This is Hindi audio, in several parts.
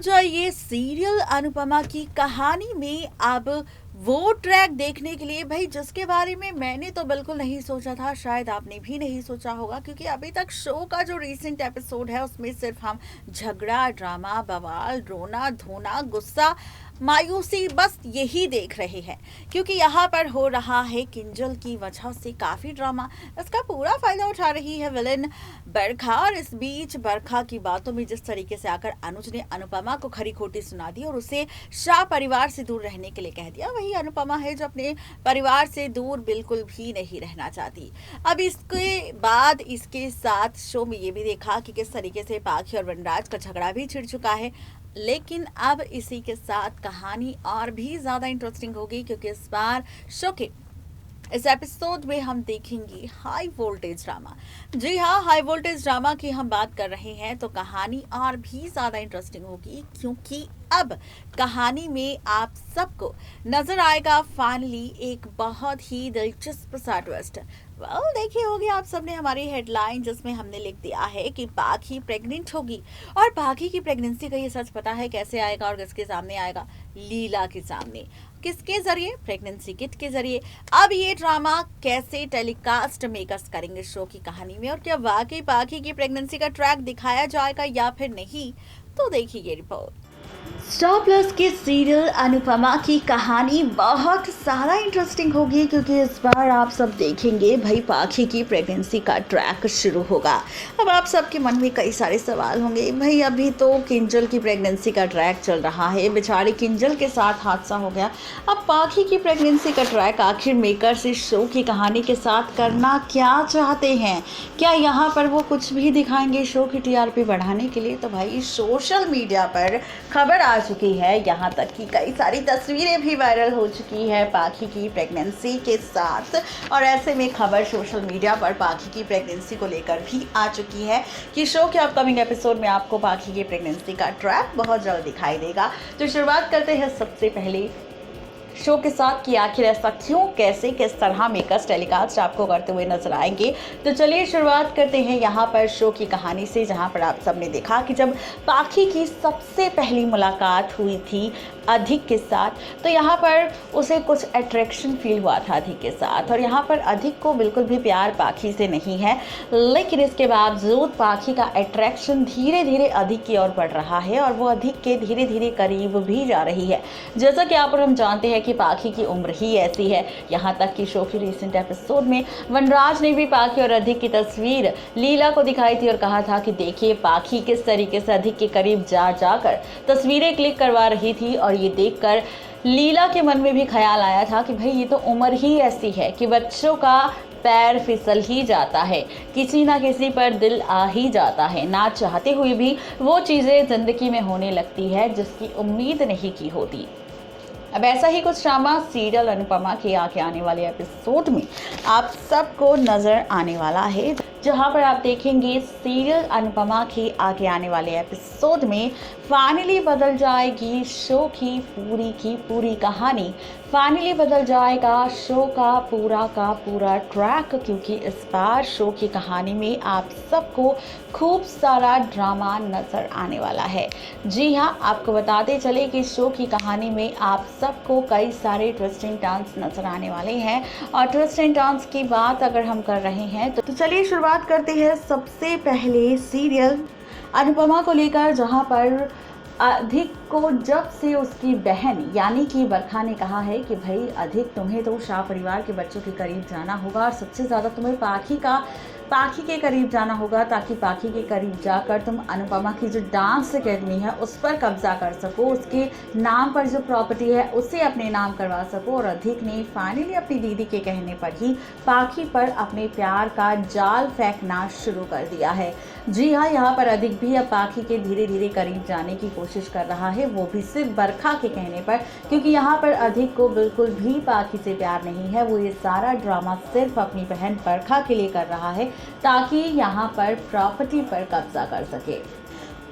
जाइए सीरियल अनुपमा की कहानी में अब वो ट्रैक देखने के लिए भाई जिसके बारे में मैंने तो बिल्कुल नहीं सोचा था, शायद आपने भी नहीं सोचा होगा, क्योंकि अभी तक शो का जो रीसेंट एपिसोड है उसमें सिर्फ हम झगड़ा, ड्रामा, बवाल, रोना धोना, गुस्सा, मायूसी, बस यही देख रहे हैं। क्योंकि यहाँ पर हो रहा है किंजल की वजह से काफ़ी ड्रामा। इसका पूरा फायदा उठा रही है विलन बरखा। और इस बीच बरखा की बातों में जिस तरीके से आकर अनुज ने अनुपमा को खरी खोटी सुना दी और उसे शाह परिवार से दूर रहने के लिए कह दिया, वही अनुपमा है जो अपने परिवार से दूर बिल्कुल भी नहीं रहना चाहती। अब इसके बाद इसके साथ शो में ये भी देखा कि किस तरीके से पाखी और वनराज का झगड़ा भी छिड़ चुका है। लेकिन अब इसी के साथ कहानी और भी ज़्यादा इंटरेस्टिंग होगी, क्योंकि इस बार शो के इस एपिसोड में हम देखेंगे हाई वोल्टेज ड्रामा। जी हाँ, हाई वोल्टेज ड्रामा की हम बात कर रहे हैं तो कहानी और भी ज़्यादा इंटरेस्टिंग होगी, क्योंकि अब कहानी में आप सबको नजर आएगा फाइनली एक बहुत ही दिलचस्प सा ट्विस्ट। देखी होगी आप सबने हमारी हेडलाइन जिसमें हमने लिख दिया है कि पाखी प्रेग्नेंट होगी। और पाखी की प्रेगनेंसी का ये सच पता है कैसे आएगा और किसके सामने आएगा? लीला के सामने। किसके जरिए? प्रेगनेंसी किट के जरिए। अब ये ड्रामा कैसे टेलीकास्ट मेकर्स करेंगे शो की कहानी में, और क्या वाकई पाखी की प्रेगनेंसी का ट्रैक दिखाया जाएगा या फिर नहीं, तो देखिए ये रिपोर्ट। स्टार प्लस के सीरियल अनुपमा की कहानी बहुत ज़्यादा इंटरेस्टिंग होगी, क्योंकि इस बार आप सब देखेंगे भाई पाखी की प्रेगनेंसी का ट्रैक शुरू होगा। अब आप सबके मन में कई सारे सवाल होंगे, भाई अभी तो किंजल की प्रेगनेंसी का ट्रैक चल रहा है, बेचारी किंजल के साथ हादसा हो गया, अब पाखी की प्रेगनेंसी का ट्रैक आखिर मेकर्स इस शो की कहानी के साथ करना क्या चाहते हैं? क्या यहाँ पर वो कुछ भी दिखाएंगे शो की टीआरपी बढ़ाने के लिए? तो भाई सोशल मीडिया पर खबर आ चुकी है, यहाँ तक कि कई सारी तस्वीरें भी वायरल हो चुकी है पाखी की प्रेगनेंसी के साथ। और ऐसे में खबर सोशल मीडिया पर पाखी की प्रेगनेंसी को लेकर भी आ चुकी है कि शो के अपकमिंग एपिसोड में आपको पाखी की प्रेगनेंसी का ट्रैक बहुत जल्द दिखाई देगा। तो शुरुआत करते हैं सबसे पहले शो के साथ कि आखिर ऐसा क्यों, कैसे, किस तरह मेकर्स टेलीकास्ट आपको करते हुए नजर आएंगे। तो चलिए शुरुआत करते हैं यहाँ पर शो की कहानी से, जहाँ पर आप सबने देखा कि जब पाखी की सबसे पहली मुलाकात हुई थी अधिक के साथ, तो यहाँ पर उसे कुछ अट्रैक्शन फील हुआ था अधिक के साथ, और यहाँ पर अधिक को बिल्कुल भी प्यार पाखी से नहीं है। लेकिन इसके बावजूद पाखी का अट्रैक्शन धीरे धीरे अधिक की ओर बढ़ रहा है और वो अधिक के धीरे धीरे करीब भी जा रही है। जैसा कि आप और हम जानते हैं कि पाखी की उम्र ही ऐसी है। यहाँ तक कि शो के रिसेंट एपिसोड में वनराज ने भी पाखी और अधिक की तस्वीर लीला को दिखाई थी और कहा था कि देखिए पाखी किस तरीके से अधिक के करीब जा जाकर तस्वीरें क्लिक करवा रही थी। और ये देखकर लीला के मन में भी ख्याल आया था कि भाई ये तो उम्र ही ऐसी है कि बच्चों का पैर फिसल ही जाता है, किसी ना किसी पर दिल आ ही जाता है, ना चाहते हुए भी वो चीज़ें ज़िंदगी में होने लगती है जिसकी उम्मीद नहीं की होती। अब ऐसा ही कुछ ड्रामा सीरियल अनुपमा के आगे आने वाले एपिसोड में आप सबको नज़र आने वाला है, जहां पर आप देखेंगे सीरियल अनुपमा के आगे आने वाले एपिसोड में फाइनली बदल जाएगी शो की पूरी कहानी। फाइनली बदल जाएगा शो का पूरा ट्रैक, क्योंकि इस बार शो की कहानी में आप सबको खूब सारा ड्रामा नज़र आने वाला है। जी हाँ, आपको बताते चले कि शो की कहानी में आप सबको कई सारे ट्विस्ट एंड टर्न्स नज़र आने वाले हैं। और ट्विस्ट एंड टर्न्स की बात अगर हम कर रहे हैं तो चलिए शुरुआत करते हैं सबसे पहले सीरियल अनुपमा को लेकर, जहां पर अधिक को जब से उसकी बहन यानी कि बरखा ने कहा है कि भाई अधिक तुम्हें तो शाह परिवार के बच्चों के करीब जाना होगा और सबसे ज़्यादा तुम्हें पाखी के करीब जाना होगा, ताकि पाखी के करीब जाकर तुम अनुपमा की जो डांस एकेडमी है उस पर कब्जा कर सको, उसके नाम पर जो प्रॉपर्टी है उसे अपने नाम करवा सको। और अधिक ने फाइनली अपनी दीदी के कहने पर ही पाखी पर अपने प्यार का जाल फेंकना शुरू कर दिया है। जी हाँ, यहाँ पर अधिक भी अब पाखी के धीरे धीरे करीब जाने की कोशिश कर रहा है, वो भी सिर्फ बरखा के कहने पर, क्योंकि यहाँ पर अधिक को बिल्कुल भी पाखी से प्यार नहीं है। वो ये सारा ड्रामा सिर्फ अपनी बहन बरखा के लिए कर रहा है ताकि यहाँ पर प्रॉपर्टी पर कब्जा कर सके।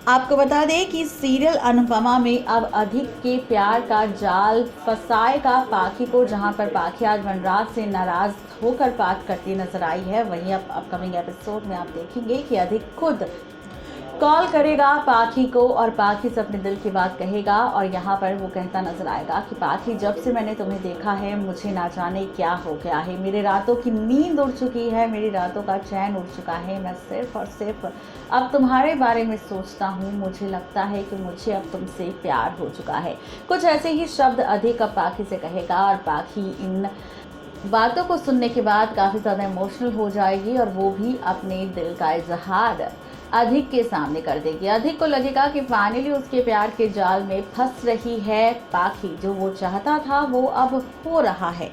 आपको बता दें कि सीरियल अनुपमा में अब अधिक के प्यार का जाल फंसाएगा पाखी को, जहां पर पाखी आज वनराज से नाराज होकर बात करती नजर आई है। वहीं अब अपकमिंग एपिसोड में आप देखेंगे कि अधिक खुद कॉल करेगा पाखी को और पाखी से अपने दिल की बात कहेगा और यहाँ पर वो कहता नजर आएगा कि पाखी, जब से मैंने तुम्हें देखा है मुझे ना जाने क्या हो गया है, मेरे रातों की नींद उड़ चुकी है, मेरी रातों का चैन उड़ चुका है, मैं सिर्फ और सिर्फ अब तुम्हारे बारे में सोचता हूँ, मुझे लगता है कि मुझे अब तुमसे प्यार हो चुका है। कुछ ऐसे ही शब्द अधिक अब पाखी से कहेगा और पाखी इन बातों को सुनने के बाद काफ़ी ज़्यादा इमोशनल हो जाएगी और वो भी अपने दिल का इजहार अधिक के सामने कर देगी। अधिक को लगेगा कि फाइनली उसके प्यार के जाल में फंस रही है पाखी, जो वो चाहता था वो अब हो रहा है।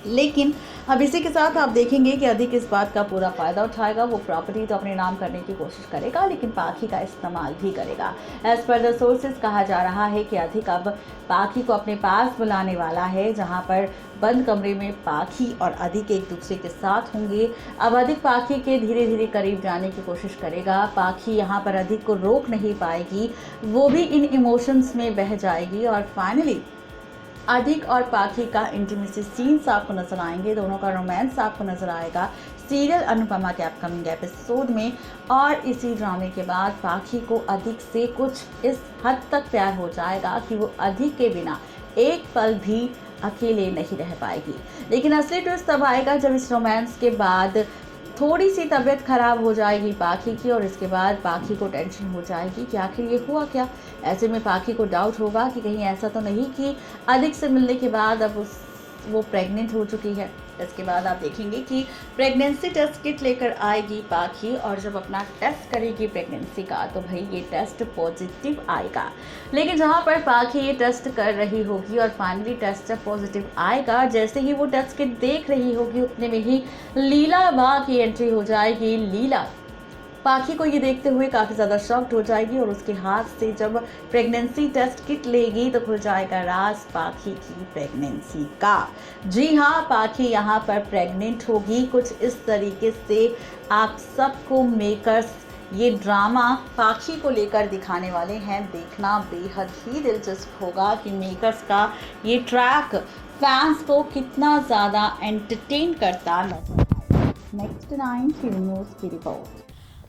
लेकिन अब इसी के साथ आप देखेंगे कि अधिक इस बात का पूरा फ़ायदा उठाएगा। वो प्रॉपर्टी तो अपने नाम करने की कोशिश करेगा, लेकिन पाखी का इस्तेमाल भी करेगा। एज पर द सोर्सेज कहा जा रहा है कि अधिक अब पाखी को अपने पास बुलाने वाला है, जहां पर बंद कमरे में पाखी और अधिक एक दूसरे के साथ होंगे। अब अधिक पाखी के धीरे धीरे करीब जाने की कोशिश करेगा। पाखी यहाँ पर अधिक को रोक नहीं पाएगी, वो भी इन इमोशंस में बह जाएगी और फाइनली अधिक और पाखी का इंटीमेसी सीन्स आपको नजर आएंगे, दोनों का रोमांस आपको नजर आएगा सीरियल अनुपमा के अपकमिंग एपिसोड में। और इसी ड्रामे के बाद पाखी को अधिक से कुछ इस हद तक प्यार हो जाएगा कि वो अधिक के बिना एक पल भी अकेले नहीं रह पाएगी। लेकिन असली ट्विस्ट तब आएगा जब इस रोमांस के बाद थोड़ी सी तबीयत खराब हो जाएगी पाखी की और इसके बाद पाखी को टेंशन हो जाएगी कि आखिर ये हुआ क्या। ऐसे में पाखी को डाउट होगा कि कहीं ऐसा तो नहीं कि अधिक से मिलने के बाद अब वो प्रेग्नेंट हो चुकी है। इसके बाद आप देखेंगे कि प्रेगनेंसी टेस्ट किट लेकर आएगी पाखी और जब अपना टेस्ट करेगी प्रेगनेंसी का तो भाई ये टेस्ट पॉजिटिव आएगा। लेकिन जहाँ पर पाखी ये टेस्ट कर रही होगी और फाइनली टेस्ट जब पॉजिटिव आएगा, जैसे ही वो टेस्ट किट देख रही होगी उतने में ही लीला बा की एंट्री हो जाएगी। लीला पाखी को ये देखते हुए काफ़ी ज़्यादा शॉक्ड हो जाएगी और उसके हाथ से जब प्रेगनेंसी टेस्ट किट लेगी तो खुल जाएगा राज पाखी की प्रेगनेंसी का। जी हाँ, पाखी यहाँ पर प्रेग्नेंट होगी। कुछ इस तरीके से आप सबको मेकर्स ये ड्रामा पाखी को लेकर दिखाने वाले हैं। देखना बेहद ही दिलचस्प होगा कि मेकर्स का ये ट्रैक फैंस को कितना ज़्यादा एंटरटेन करता नजर। नेक्स्ट 9 टीवी न्यूज़ की रिपोर्ट।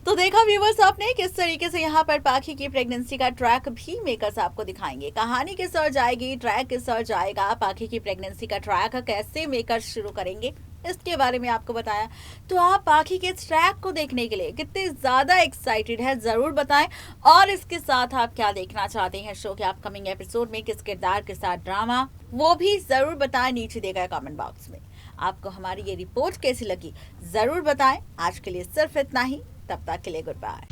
तो देखा व्यूवर्स आपने किस तरीके से यहाँ पर पाखी की प्रेगनेंसी का ट्रैक भी मेकर्स आपको दिखाएंगे। कहानी किस ओर जाएगी, ट्रैक किस ओर जाएगा, पाखी की प्रेगनेंसी का ट्रैक कैसे मेकर्स शुरू करेंगे, इसके बारे में आपको बताया। तो आप पाखी के इस ट्रैक को देखने के लिए कितने ज्यादा एक्साइटेड है जरूर बताएं। और इसके साथ आप क्या देखना चाहते हैं शो के अपकमिंग एपिसोड में, किस किरदार के साथ ड्रामा, वो भी जरूर बताएं नीचे दिए गए कमेंट बॉक्स में। आपको हमारी ये रिपोर्ट कैसी लगी जरूर बताएं। आज के लिए सिर्फ इतना ही, तब तक के लिए गुड बाय।